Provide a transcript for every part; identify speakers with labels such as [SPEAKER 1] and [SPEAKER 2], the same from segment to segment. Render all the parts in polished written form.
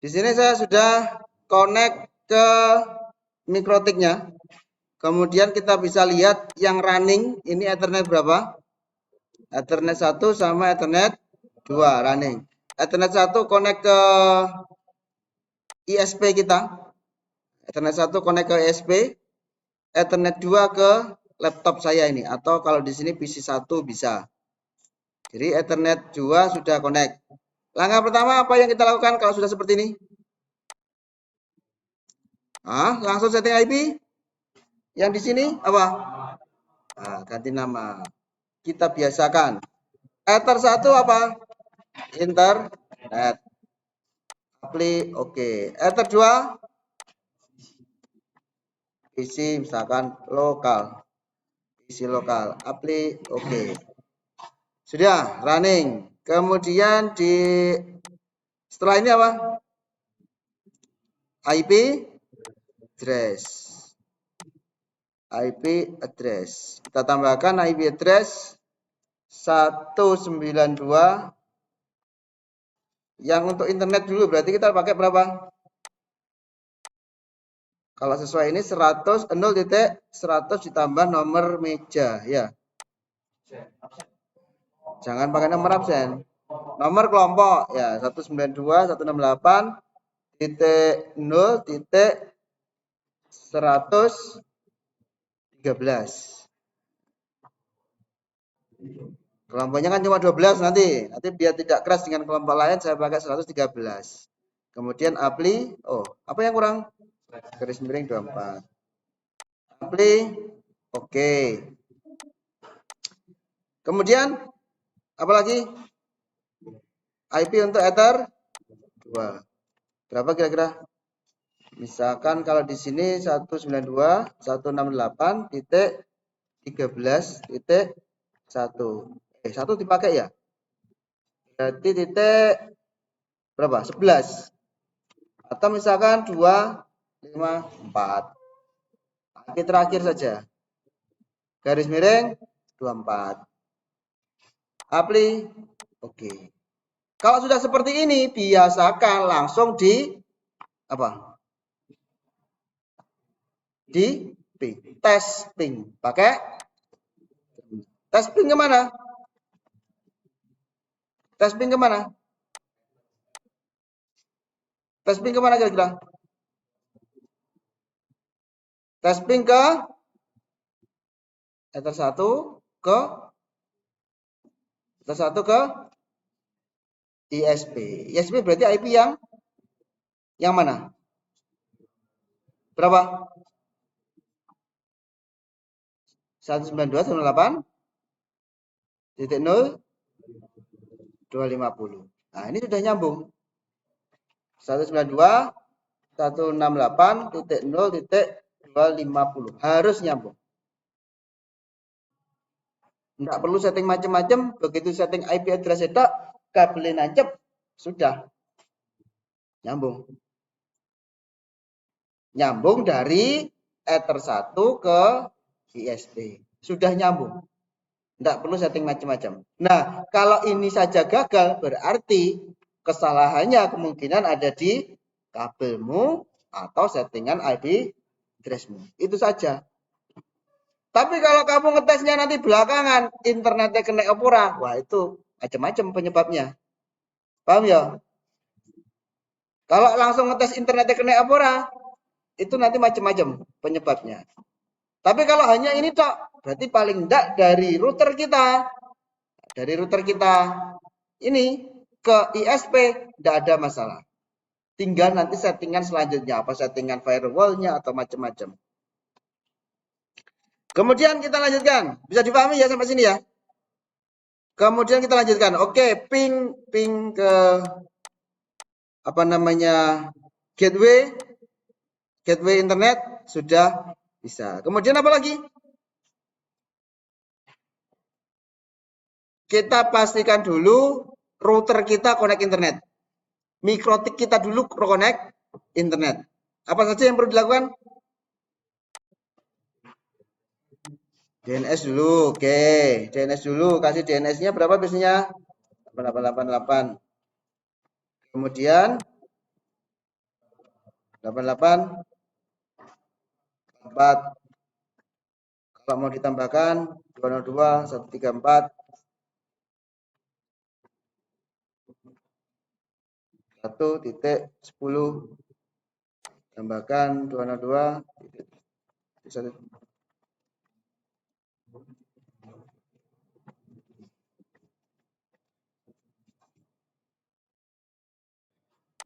[SPEAKER 1] Di sini saya sudah connect ke mikrotiknya. Kemudian kita bisa lihat yang running ini Ethernet berapa? Ethernet 1 sama Ethernet 2 running. Ethernet 1 connect ke ISP kita. Ethernet 1 connect ke ISP. Ethernet 2 ke laptop saya ini. Atau kalau di sini PC 1 bisa. Jadi Ethernet 2 sudah connect. Langkah pertama apa yang kita lakukan kalau sudah seperti ini? Langsung setting IP. Yang di sini apa? Ganti nama. Kita biasakan. Ether 1 apa? Internet. Apply oke. Ether 2 PC misalkan lokal. PC lokal. Apply oke. Sudah running. Kemudian setelah ini apa? IP address. IP address. Kita tambahkan IP address 192. Yang untuk internet dulu berarti kita pakai berapa? Kalau sesuai ini 100 0.100 ditambah nomor meja ya. Jangan pakai nomor absen. Nomor kelompok ya 192.168.0.113. Kelompoknya kan cuma 12 nanti. Nanti biar tidak keras dengan kelompok lain saya pakai 113. Kemudian apply, apa yang kurang? Garis miring 24. Apply, oke. Kemudian apa lagi? IP untuk Ether 2. Berapa kira-kira? Misalkan kalau di sini 192.168.13.1. 1 dipakai ya? Berarti titik berapa? 11. Atau misalkan 254. IP terakhir saja. Garis miring 24. Apply, oke. Kalau sudah seperti ini, biasakan langsung di apa? Di testing. Pakai testing kemana? Testing kemana? Testing kemana kira-kira? Testing ke Ether 1 ke Ether 1 ke ISP. ISP berarti IP yang mana? Berapa? 192.168.0.250. Nah, ini sudah nyambung. 192.168.0.250 harus nyambung. Enggak perlu setting macam-macam, begitu setting IP address itu kabelin nancep sudah nyambung. Nyambung dari Ether 1 ke ISP. Sudah nyambung. Enggak perlu setting macam-macam. Nah, kalau ini saja gagal berarti kesalahannya kemungkinan ada di kabelmu atau settingan IP addressmu. Itu saja. Tapi kalau kamu ngetesnya nanti belakangan, internetnya kena opera, wah itu macam-macam penyebabnya. Paham ya? Kalau langsung ngetes internetnya kena opera, itu nanti macam-macam penyebabnya. Tapi kalau hanya ini tok, berarti paling enggak dari router kita ini ke ISP enggak ada masalah. Tinggal nanti settingan selanjutnya, apa settingan firewall-nya atau macam-macam. Kemudian kita lanjutkan. Bisa dipahami ya sampai sini ya? Kemudian kita lanjutkan. Oke, ping ke apa namanya? Gateway internet sudah bisa. Kemudian apa lagi? Kita pastikan dulu router kita connect internet. Mikrotik kita dulu connect internet. Apa saja yang perlu dilakukan? DNS dulu, oke. DNS dulu, kasih DNS-nya berapa biasanya? 8888. Kemudian 88 4. Kalau mau ditambahkan 202 134 1.10 tambahkan 202 1.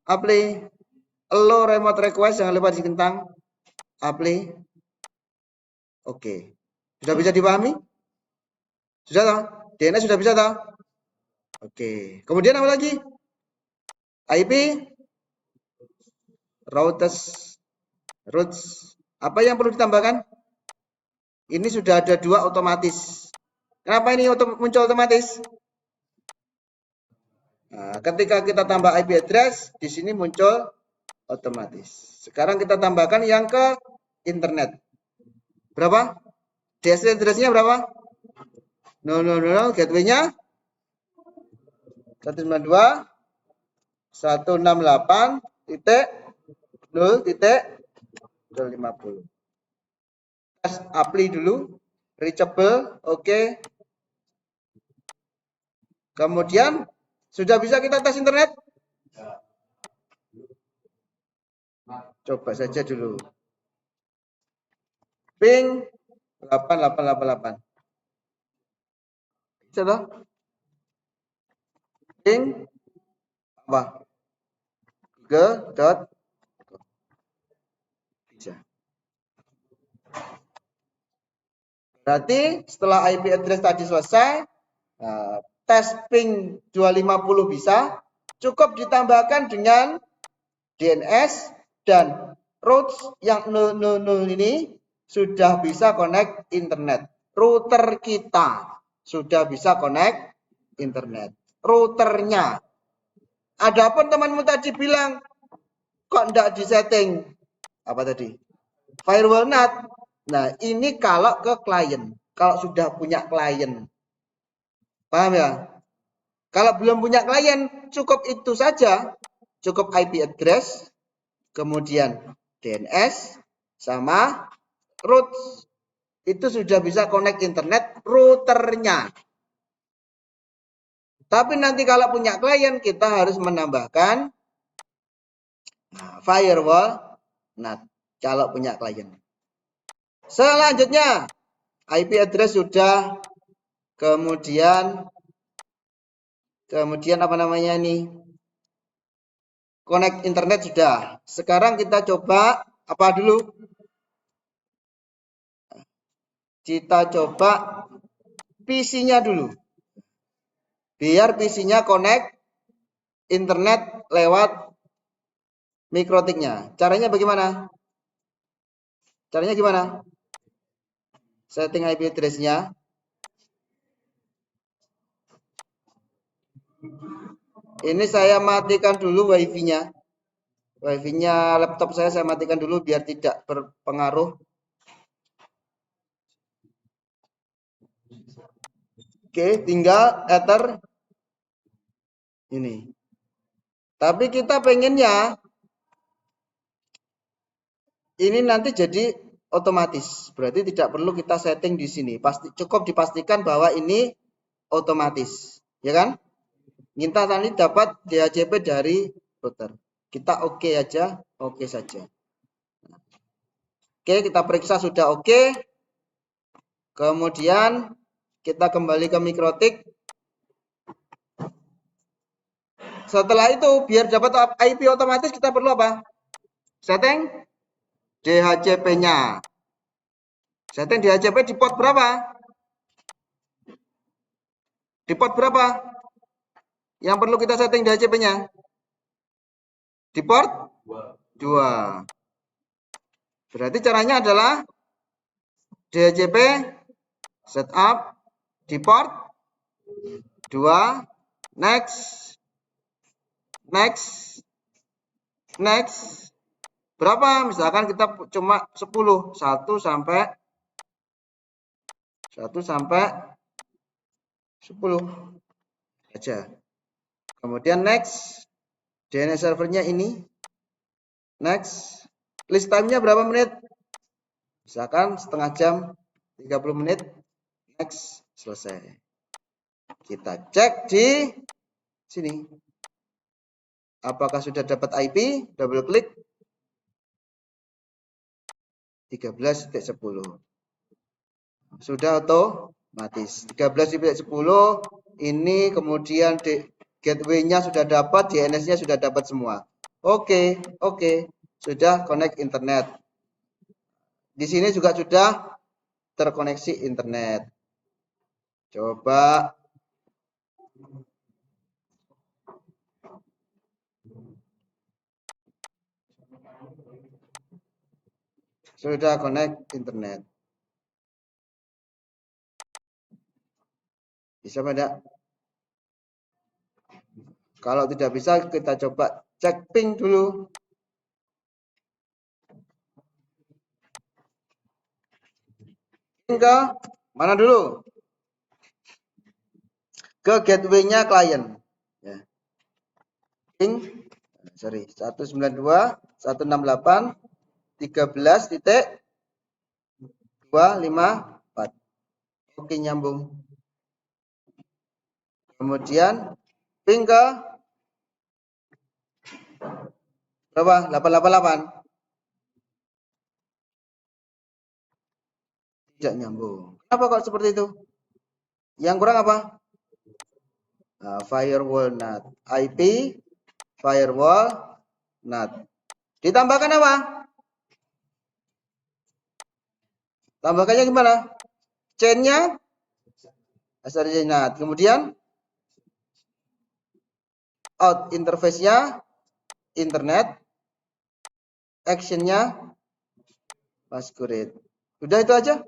[SPEAKER 1] Apply. Allow remote request, jangan lupa dikentang. Apply. Oke. Sudah bisa dipahami? Sudah toh? DNS sudah bisa toh? Oke. Kemudian apa lagi? IP, routes. Apa yang perlu ditambahkan? Ini sudah ada 2 otomatis. Kenapa ini muncul otomatis? Nah, ketika kita tambah IP address, di sini muncul otomatis. Sekarang kita tambahkan yang ke internet. Berapa? DNS address-nya berapa? 000, gateway-nya 192.168.0.050. Tes apply dulu, reachable, oke. Kemudian sudah bisa kita tes internet? Coba saja dulu. Ping 8888. Coba. Ping apa? Google. Bisa. Berarti setelah IP address tadi selesai, tes ping 250 bisa, cukup ditambahkan dengan DNS dan routes yang 000 ini sudah bisa connect internet. Router kita sudah bisa connect internet. Routernya. Adapun temanmu tadi bilang, kok enggak disetting? Apa tadi? Firewall NAT. Nah, ini kalau ke klien. Kalau sudah punya klien. Paham ya? Kalau belum punya klien, cukup itu saja. Cukup IP address, kemudian DNS, sama routes. Itu sudah bisa connect internet routernya. Tapi nanti kalau punya klien, kita harus menambahkan firewall NAT. Kalau punya klien. Selanjutnya, IP address sudah, kemudian apa namanya ini? Connect internet sudah. Sekarang kita coba apa dulu? Kita coba PC-nya dulu. Biar PC-nya connect internet lewat mikrotiknya. Caranya bagaimana? Caranya gimana? Setting IP address-nya. Ini saya matikan dulu wifi-nya. Wifi-nya laptop saya matikan dulu biar tidak berpengaruh. Oke, tinggal ether ini. Tapi kita pengennya ini nanti jadi otomatis. Berarti tidak perlu kita setting di sini. Cukup dipastikan bahwa ini otomatis, ya kan? Kita tadi dapat DHCP dari router. Kita oke aja, oke saja. Oke, kita periksa sudah oke. Kemudian kita kembali ke mikrotik. Setelah itu, biar dapat IP otomatis, kita perlu apa? Setting DHCP-nya. Setting DHCP di port berapa? Di port berapa? Yang perlu kita setting DHCP-nya? Di port 2. Berarti caranya adalah DHCP setup di port 2. Next. Berapa? Misalkan kita cuma 10. 1 sampai 10 aja. Kemudian next. DNS servernya ini. Next. List time-nya berapa menit? Misalkan setengah jam, 30 menit. Next. Selesai. Kita cek di sini. Apakah sudah dapat IP? Double klik. 13.10. Sudah otomatis. 13.10 ini kemudian gateway-nya sudah dapat, DNS-nya sudah dapat semua. Oke. Sudah connect internet. Di sini juga sudah terkoneksi internet. Coba sudah connect internet. Bisa tidak? Kalau tidak bisa, kita coba cek ping dulu. Ping ke mana dulu? Ke gateway-nya klien. Ya. Ping, sorry, 192.13.254. Oke, nyambung. Kemudian ping ke berapa? 888. Tidak nyambung. Kenapa kok seperti itu? Yang kurang apa? Firewall NAT. IP firewall NAT. Ditambahkan apa? Tambahkannya gimana? Chain-nya SRC NAT. Kemudian out interface-nya internet. Action-nya masquerade. Udah itu aja.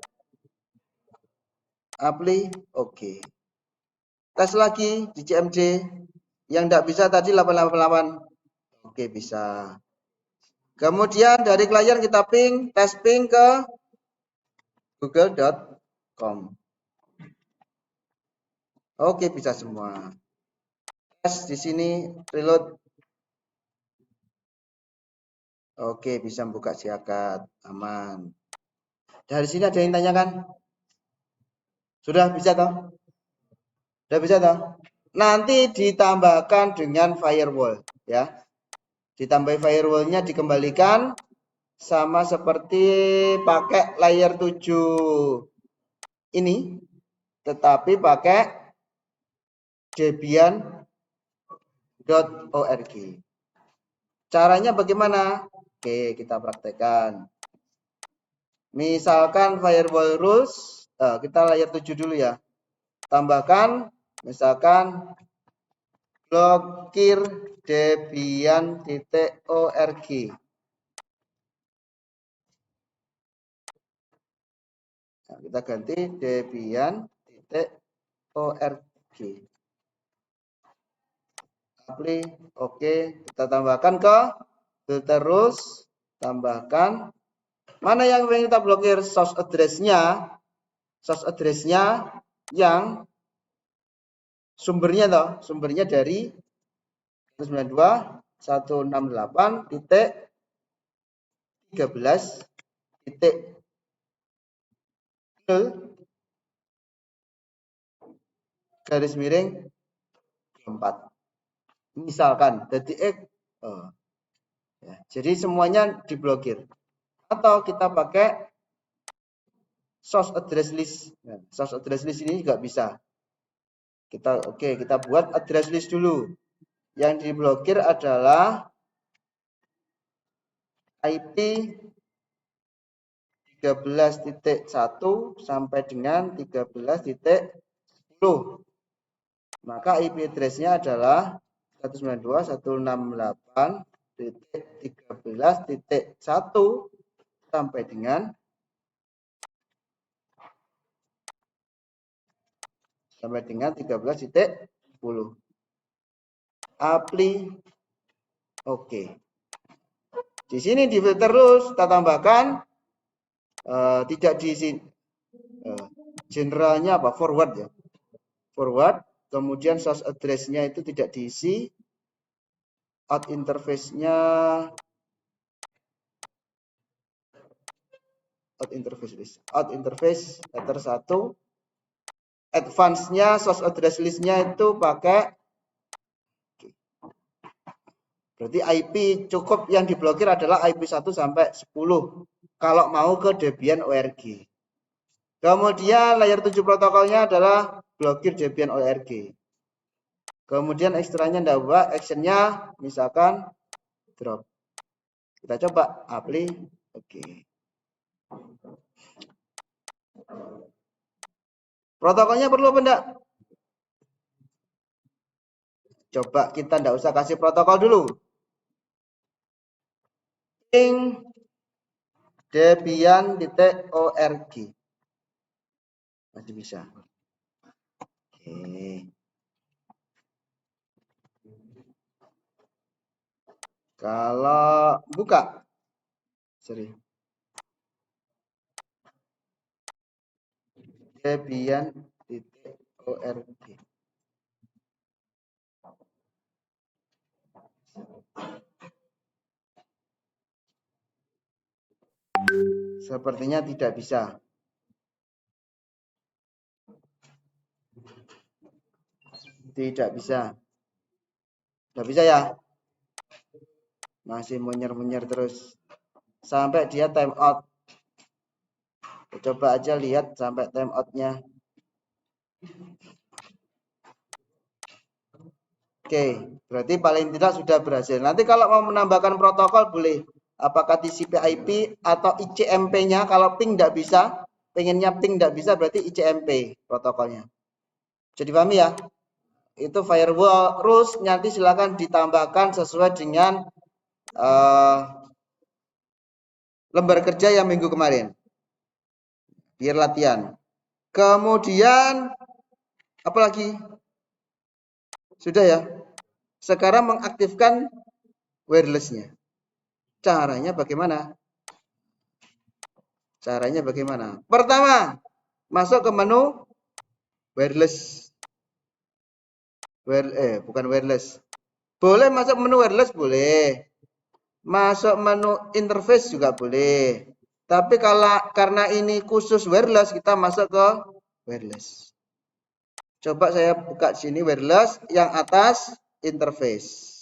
[SPEAKER 1] Apply, oke. Tes lagi di CMD. Yang tidak bisa tadi 888. Oke, bisa. Kemudian dari klien kita ping, tes ping ke google.com. Oke, bisa semua. Tes di sini reload. Oke, bisa buka siakat, aman. Dari sini ada yang tanyakan? Sudah bisa toh? Sudah bisa toh? Nanti ditambahkan dengan firewall, ya. Ditambah firewallnya dikembalikan sama seperti pakai layer 7 ini, tetapi pakai debian.org. Caranya bagaimana? Oke, kita praktekkan. Misalkan firewall rules, kita layer 7 dulu ya. Tambahkan, misalkan blokir debian.org. Nah, kita ganti debian.org. Apply, oke. Kita tambahkan ke terus, tambahkan. Mana yang ingin kita blokir? Source address-nya. Source address-nya yang sumbernya toh, sumbernya dari 192.168.13.0 garis miring 4. Misalkan jadi semuanya diblokir. Atau kita pakai source address list. Nah, source address list ini juga bisa. Kita buat address list dulu. Yang diblokir adalah IP 13.1 sampai dengan 13.10. Maka IP address-nya adalah 192.168.13.1 sampai dengan 13.10. Apply, oke. Di sini di filter terus kita tambahkan tidak di sini generalnya apa, forward ya, forward. Kemudian source address-nya itu tidak diisi, out interface-nya out interface list. Out interface header 1. Advance-nya source address list-nya itu pakai, berarti IP cukup yang diblokir adalah IP 1 sampai 10 kalau mau ke Debian ORG. Kemudian layer 7 protokolnya adalah blokir Debian ORG. Kemudian ekstranya enggak buat, actionnya misalkan drop. Kita coba apply, oke. Protokolnya perlu apa enggak? Coba kita enggak usah kasih protokol dulu. Ping debian.org. Masih bisa. Oke. Kalau buka, sorry, debian.org. Sepertinya tidak bisa. Tidak bisa. Tidak bisa ya? Masih munyer-munyer terus. Sampai dia time out. Coba aja lihat sampai time out-nya. Oke, berarti paling tidak sudah berhasil. Nanti kalau mau menambahkan protokol boleh. Apakah TCP/IP atau ICMP-nya. Kalau ping tidak bisa, pengennya ping tidak bisa, berarti ICMP protokolnya. Jadi pahami ya? Itu firewall rules nanti silakan ditambahkan sesuai dengan lembar kerja yang minggu kemarin. Biar latihan. Kemudian apa lagi? Sudah ya. Sekarang mengaktifkan wireless-nya. Caranya bagaimana? Caranya bagaimana? Pertama, masuk ke menu wireless. Bukan wireless. Boleh masuk menu wireless, boleh. Masuk menu interface juga boleh. Tapi karena ini khusus wireless, kita masuk ke wireless. Coba saya buka sini wireless, yang atas interface.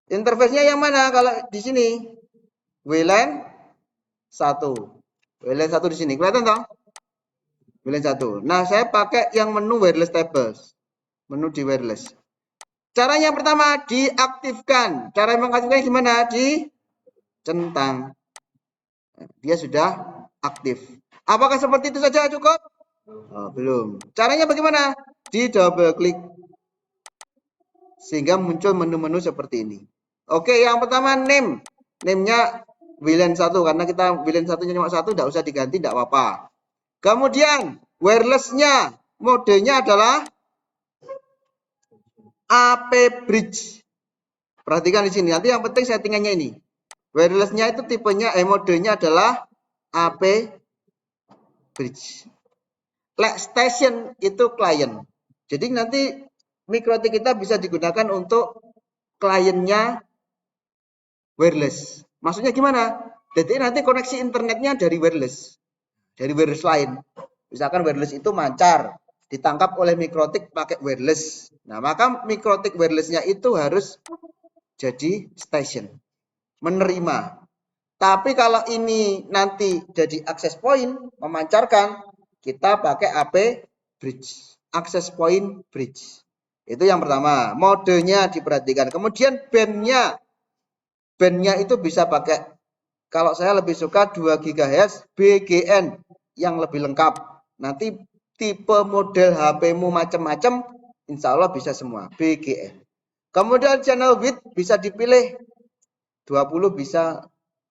[SPEAKER 1] Interface-nya yang mana? Kalau di sini WLAN 1. WLAN 1 di sini. Kelihatan toh? WLAN 1. Nah, saya pakai yang menu wireless tables. Menu di wireless. Caranya pertama diaktifkan. Cara mengaktifkannya gimana? Di centang. Dia sudah aktif. Apakah seperti itu saja cukup? Oh, belum. Caranya bagaimana? Di double klik. Sehingga muncul menu-menu seperti ini. Oke, yang pertama name. Name-nya WLAN 1 karena kita WLAN 1-nya cuma 1, tidak usah diganti, tidak apa-apa. Kemudian wireless-nya modenya adalah AP bridge. Perhatikan di sini. Nanti yang penting settingannya ini. Wireless-nya itu tipenya modenya adalah AP bridge. Station itu client. Jadi nanti MikroTik kita bisa digunakan untuk kliennya wireless. Maksudnya gimana? Jadi nanti koneksi internetnya dari wireless. Dari wireless lain. Misalkan wireless itu mancar, ditangkap oleh MikroTik pakai wireless. Nah, maka MikroTik wireless-nya itu harus jadi station. Menerima. Tapi kalau ini nanti jadi access point, memancarkan, kita pakai AP bridge. Access point bridge. Itu yang pertama. Modenya diperhatikan. Kemudian bandnya. Bandnya itu bisa pakai, kalau saya lebih suka 2 GHz BGN yang lebih lengkap. Nanti tipe model HP-mu macam-macam, insya Allah bisa semua BGN. Kemudian channel width bisa dipilih 20 bisa,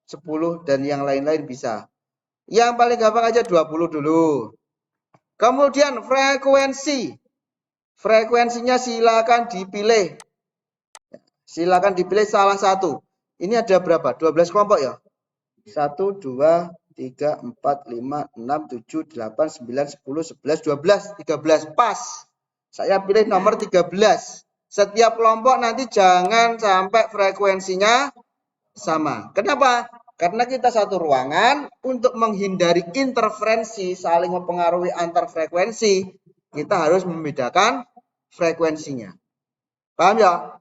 [SPEAKER 1] 10 dan yang lain-lain bisa. Yang paling gampang aja 20 dulu. Kemudian frekuensi. Frekuensinya silakan dipilih. Silakan dipilih salah satu. Ini ada berapa? 12 kelompok ya? 1, 2, 3, 4, 5, 6, 7, 8, 9, 10, 11, 12, 13. Pas. Saya pilih nomor 13. Setiap kelompok nanti jangan sampai frekuensinya sama. Kenapa? Karena kita satu ruangan, untuk menghindari interferensi saling mempengaruhi antar frekuensi, kita harus membedakan frekuensinya. Paham ya?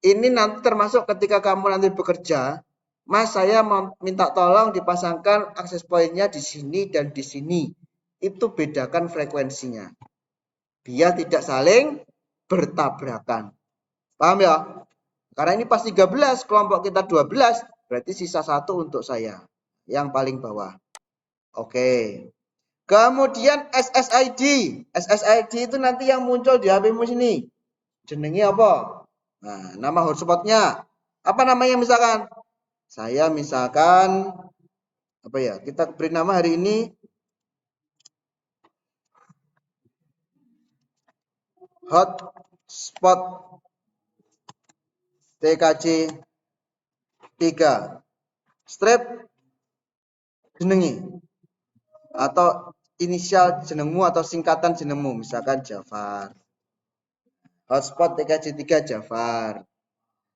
[SPEAKER 1] Ini nanti termasuk ketika kamu nanti bekerja, Mas, saya minta tolong dipasangkan akses pointnya di sini dan di sini. Itu bedakan frekuensinya. Biar tidak saling bertabrakan. Paham ya? Karena ini pas 13, kelompok kita 12, berarti sisa 1 untuk saya. Yang paling bawah. Oke. Kemudian SSID. SSID itu nanti yang muncul di HP-mu sini. Jenenge apa? Nah, nama hotspotnya. Apa namanya misalkan? Saya misalkan, apa ya, kita beri nama hari ini hotspot TKJ 3. Strip jenengi. Atau inisial jenengmu atau singkatan jenengmu. Misalkan Jafar. Hotspot TKJ 3 Jafar.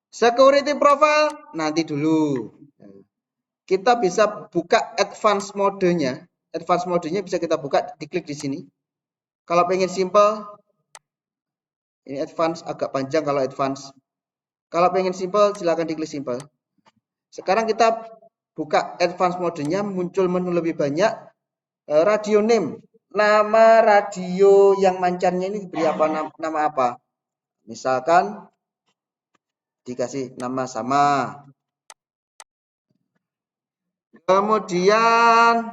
[SPEAKER 1] Security profile nanti dulu. Kita bisa buka advance modenya. Advance modenya bisa kita buka, diklik di sini. Kalau pengen simple, ini advance agak panjang kalau advance. Kalau pengen simple, silakan diklik simple. Sekarang kita buka advance modenya, muncul menu lebih banyak. Radio name, nama radio yang mancannya ini diberi apa, nama apa? Misalkan dikasih nama sama. Kemudian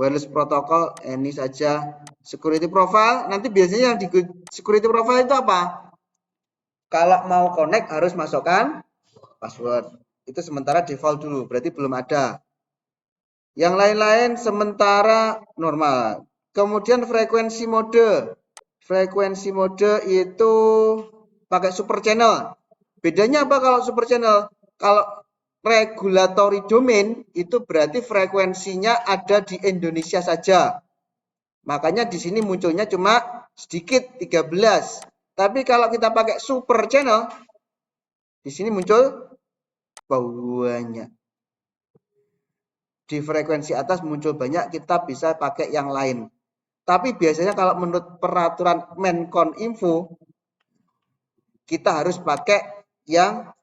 [SPEAKER 1] wireless protocol ini saja. Security profile, nanti biasanya yang di security profile itu apa? Kalau mau connect harus masukkan password. Itu sementara default dulu, berarti belum ada. Yang lain-lain sementara normal. Kemudian frekuensi mode. Frekuensi mode itu pakai super channel. Bedanya apa kalau super channel? Kalau regulatory domain itu berarti frekuensinya ada di Indonesia saja. Makanya di sini munculnya cuma sedikit 13. Tapi kalau kita pakai super channel, di sini muncul banyak. Di frekuensi atas muncul banyak, kita bisa pakai yang lain. Tapi biasanya kalau menurut peraturan Menkominfo, kita harus pakai yang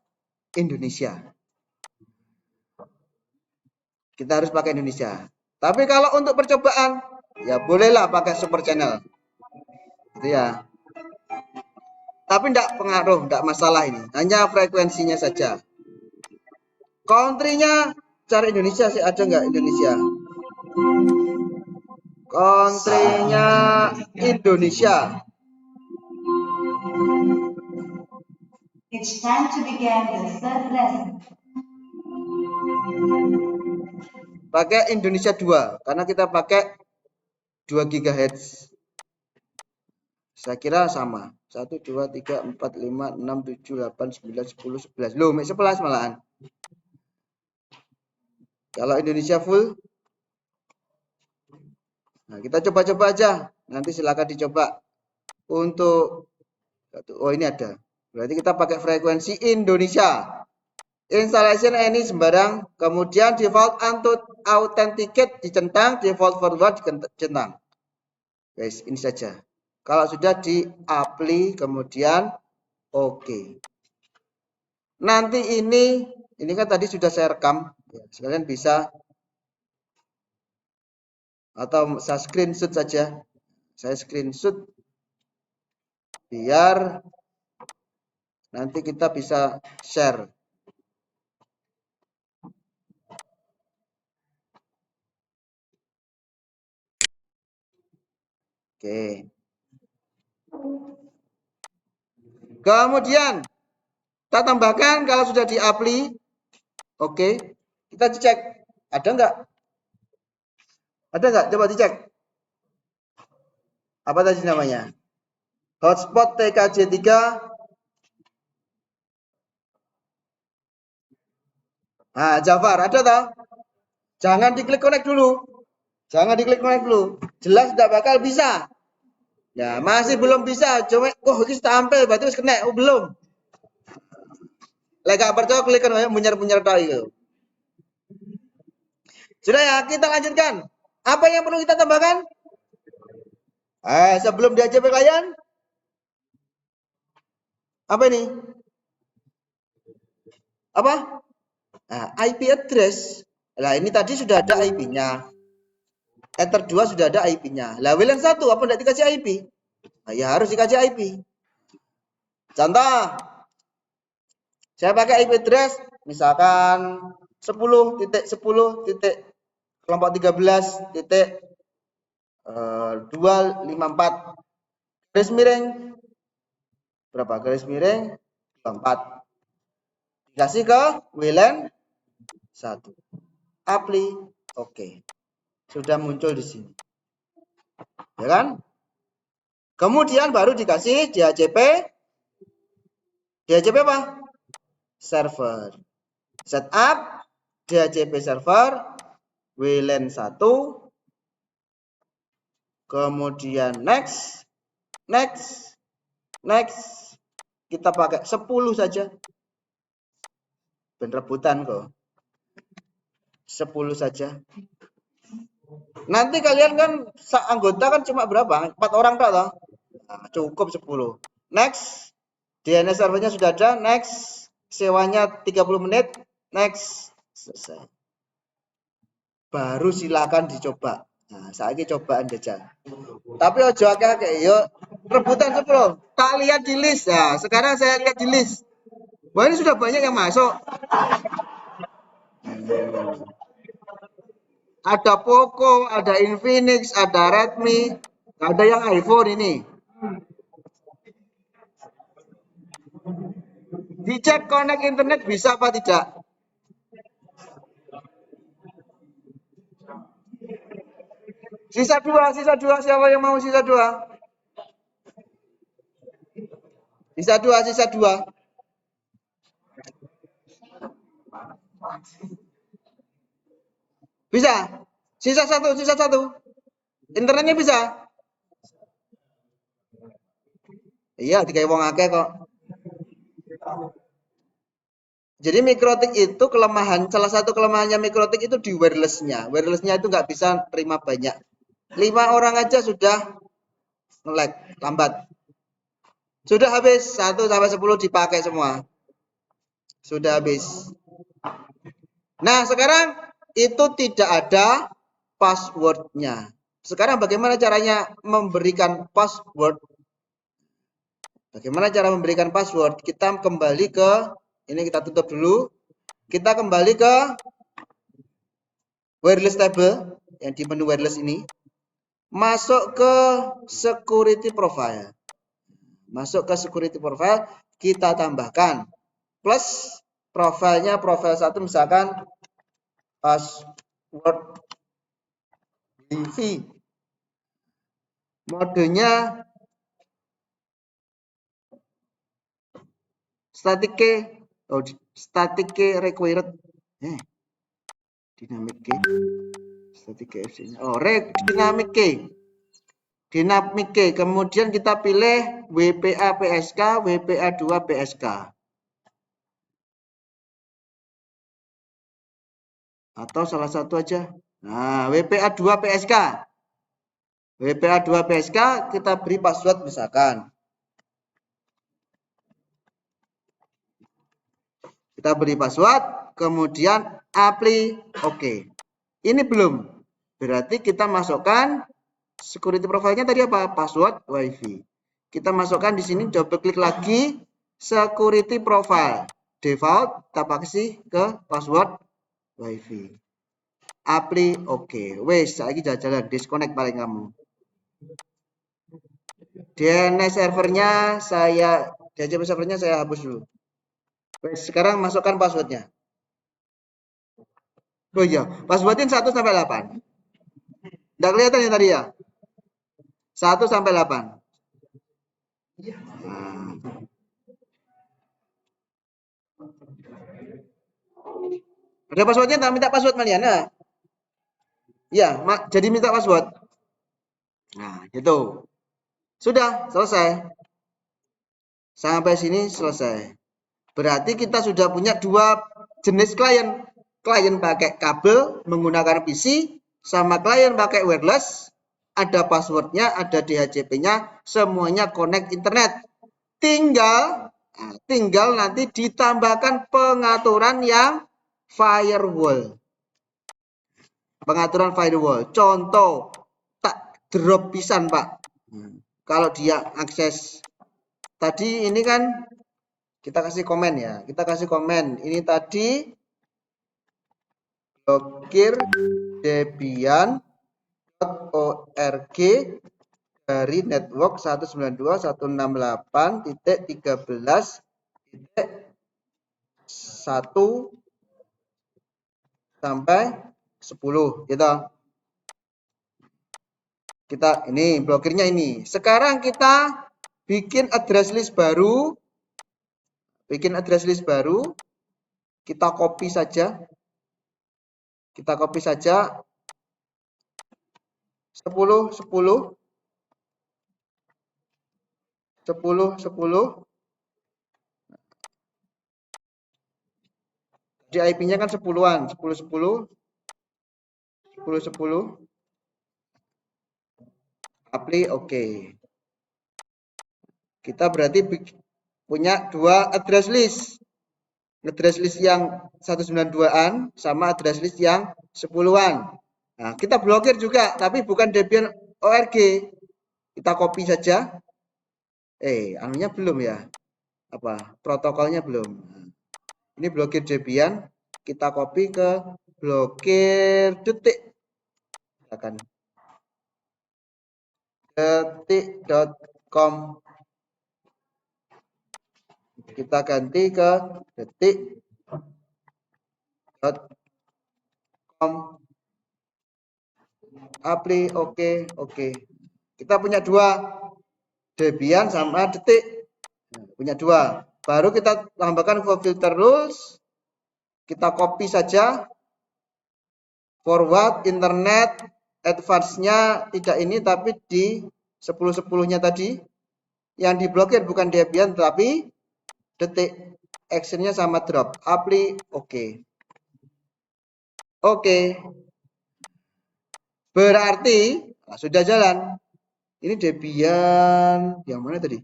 [SPEAKER 1] Indonesia. Kita harus pakai Indonesia. Tapi kalau untuk percobaan, ya bolehlah pakai super channel. Gitu ya. Tapi tidak pengaruh, tidak masalah ini. Hanya frekuensinya saja. Country-nya cari Indonesia sih, ada nggak Indonesia? Country-nya Indonesia. It's time to begin the third lesson. Pakai Indonesia 2, karena kita pakai 2 GHz. Saya kira sama. 1, 2, 3, 4, 5, 6, 7, 8, 9, 10, 11. Loh, 11 malahan. Kalau Indonesia full, nah kita coba-coba aja. Nanti silakan dicoba. Untuk, oh ini ada. Berarti kita pakai frekuensi Indonesia. Installation ini sembarang. Kemudian default authenticate dicentang, default forward dicentang. Guys, ini saja. Kalau sudah di-apply, kemudian oke. Nanti ini kan tadi sudah saya rekam. Sekalian bisa, atau saya screenshot saja. Saya screenshot biar nanti kita bisa share. Oke. Kemudian kita tambahkan kalau sudah di-apply. Oke. Kita cek. Ada enggak? Ada enggak? Coba dicek. Apa tadi namanya? Hotspot TKJ 3. Nah, Jafar, ada toh? Jangan diklik connect dulu. Jangan diklik connect dulu. Jelas tidak bakal bisa. Ya, masih belum bisa. Cuma, ini tampil, berarti harus kena. Oh, belum. Lek gak percaya klik kan punyar-punyar tau itu. Sudah ya, kita lanjutkan. Apa yang perlu kita tambahkan? Sebelum DHCP klien, apa ini? Apa? Nah, IP address. Nah, ini tadi sudah ada IP-nya. Ether 2 sudah ada IP-nya. Lah, WLAN 1 apa enggak dikasih IP? Nah, ya harus dikasih IP. Contoh, saya pakai IP address misalkan 10.10. Kelompok 13.254 garis miring berapa? Garis miring 24. Dikasih ke WLAN 1. Apply oke. Sudah muncul di sini. Ya kan? Kemudian baru dikasih DHCP. DHCP apa? Server. Setup DHCP server WLAN 1. Kemudian next. Kita pakai 10 saja. Ben rebutan kok. 10 saja. Nanti kalian kan anggota kan cuma berapa? 4 orang toh? Nah, cukup 10. Next. DNS servernya sudah ada. Next. Sewanya 30 menit. Next. Selesai. Baru silakan dicoba. Nah, saya cobaan jajan. Tapi ojo akeh-akeh yo rebutan 10. Tak lihat di list. Nah, sekarang saya lihat di list. Wah, ini sudah banyak yang masuk. Ada Poco, ada Infinix, ada Redmi, ada yang iPhone ini. Dicek connect internet bisa apa tidak? Sisa dua. Siapa yang mau sisa 2? Sisa 2. Bisa? Sisa 1. Internetnya bisa? Iya, digawe wong akeh kok. Jadi mikrotik itu salah satu kelemahannya mikrotik itu di wirelessnya. Wirelessnya itu nggak bisa terima banyak. 5 orang aja sudah nge-lag, lambat. Sudah habis 1 sampai 10 dipakai semua. Sudah habis. Nah, sekarang itu tidak ada passwordnya. Sekarang bagaimana caranya memberikan password? Bagaimana cara memberikan password? Kita kembali ke, ini kita tutup dulu. Kita kembali ke wireless table, yang di menu wireless ini. Masuk ke security profile. Masuk ke security profile, kita tambahkan. Plus profilnya profile 1 misalkan password wifi. Modenya static key. Static key required. Dynamic key. Static key FC-nya. Dynamic key. Dynamic key. Kemudian kita pilih WPA PSK, WPA 2 PSK. Atau salah satu aja. Nah, WPA 2 PSK. WPA 2 PSK kita beri password misalkan. Kita beri password, kemudian apply oke. Ini belum. Berarti kita masukkan security profile-nya tadi apa? Password wifi. Kita masukkan di sini, double klik lagi security profile. Default kita kasih ke password wifi. Apply oke. Wes, saiki jalan disconnect paling kamu. DNS servernya DHCP servernya saya hapus dulu. Wes, sekarang masukkan passwordnya. Oh iya, passwordnya 1 sampai 8. Nggak kelihatan ya tadi ya? 1 sampai 8. Nah. Ada passwordnya, tak minta password Maliana. Ya, jadi minta password. Nah, gitu. Sudah, selesai. Sampai sini selesai. Berarti kita sudah punya 2 jenis klien. klien pakai kabel menggunakan PC sama klien pakai wireless, ada passwordnya, ada DHCP-nya, semuanya connect internet. Tinggal nanti ditambahkan pengaturan yang firewall. Pengaturan firewall. Contoh, tak drop pisan, Pak. Kalau dia akses tadi ini kan kita kasih komen ya. Kita kasih komen. Ini tadi blokir debian.org dari network 192.168.13.1 sampai 10 gitu. Kita ini blokirnya ini. Sekarang kita bikin address list baru. Kita copy saja. 10 di IP-nya kan 10-an, 10 apply oke. Kita berarti punya dua address list. Address list yang 192-an sama address list yang 10-an. Nah, kita blokir juga, tapi bukan Debian ORG. Kita copy saja. Anunya belum ya. Protokolnya belum. Ini blokir Debian, kita copy ke blokir detik. Akan detik.com. Kita ganti ke detik.com. Apply oke. Kita punya dua, Debian sama detik. Punya dua. Baru kita tambahkan ke filter rules. Kita copy saja. Forward internet advance-nya tidak ini tapi di 10-10-nya tadi. Yang diblokir bukan Debian tapi detik. Action-nya sama drop. Apply oke. Berarti sudah jalan. Ini Debian yang mana tadi?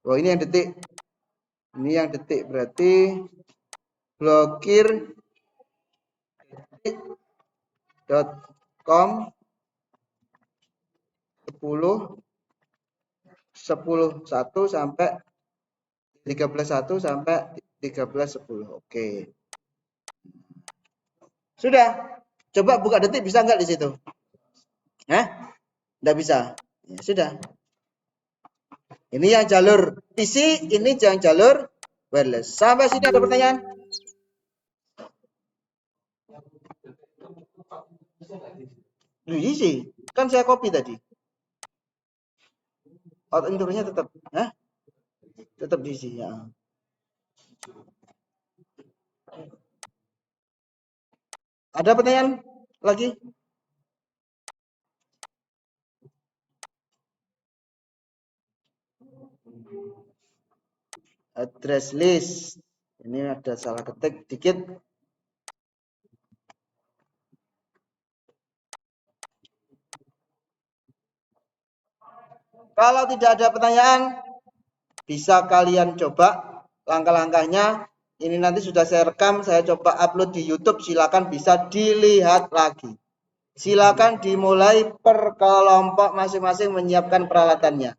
[SPEAKER 1] Oh, ini yang detik. Ini yang detik berarti blokir detik.com 10 1 sampai 13.1 sampai 13.10. Oke. Sudah. Coba buka detik bisa nggak di situ? Nggak bisa. Ya, sudah. Ini yang jalur PC, ini yang jalur wireless. Sampai sini ada pertanyaan? Isi. Kan saya copy tadi. Out internya tetap, tetap diisi ya. Ada pertanyaan lagi? Address list. Ini ada salah ketik dikit. Kalau tidak ada pertanyaan, bisa kalian coba langkah-langkahnya. Ini nanti sudah saya rekam, saya coba upload di YouTube. Silakan bisa dilihat lagi. Silakan dimulai per kelompok masing-masing menyiapkan peralatannya.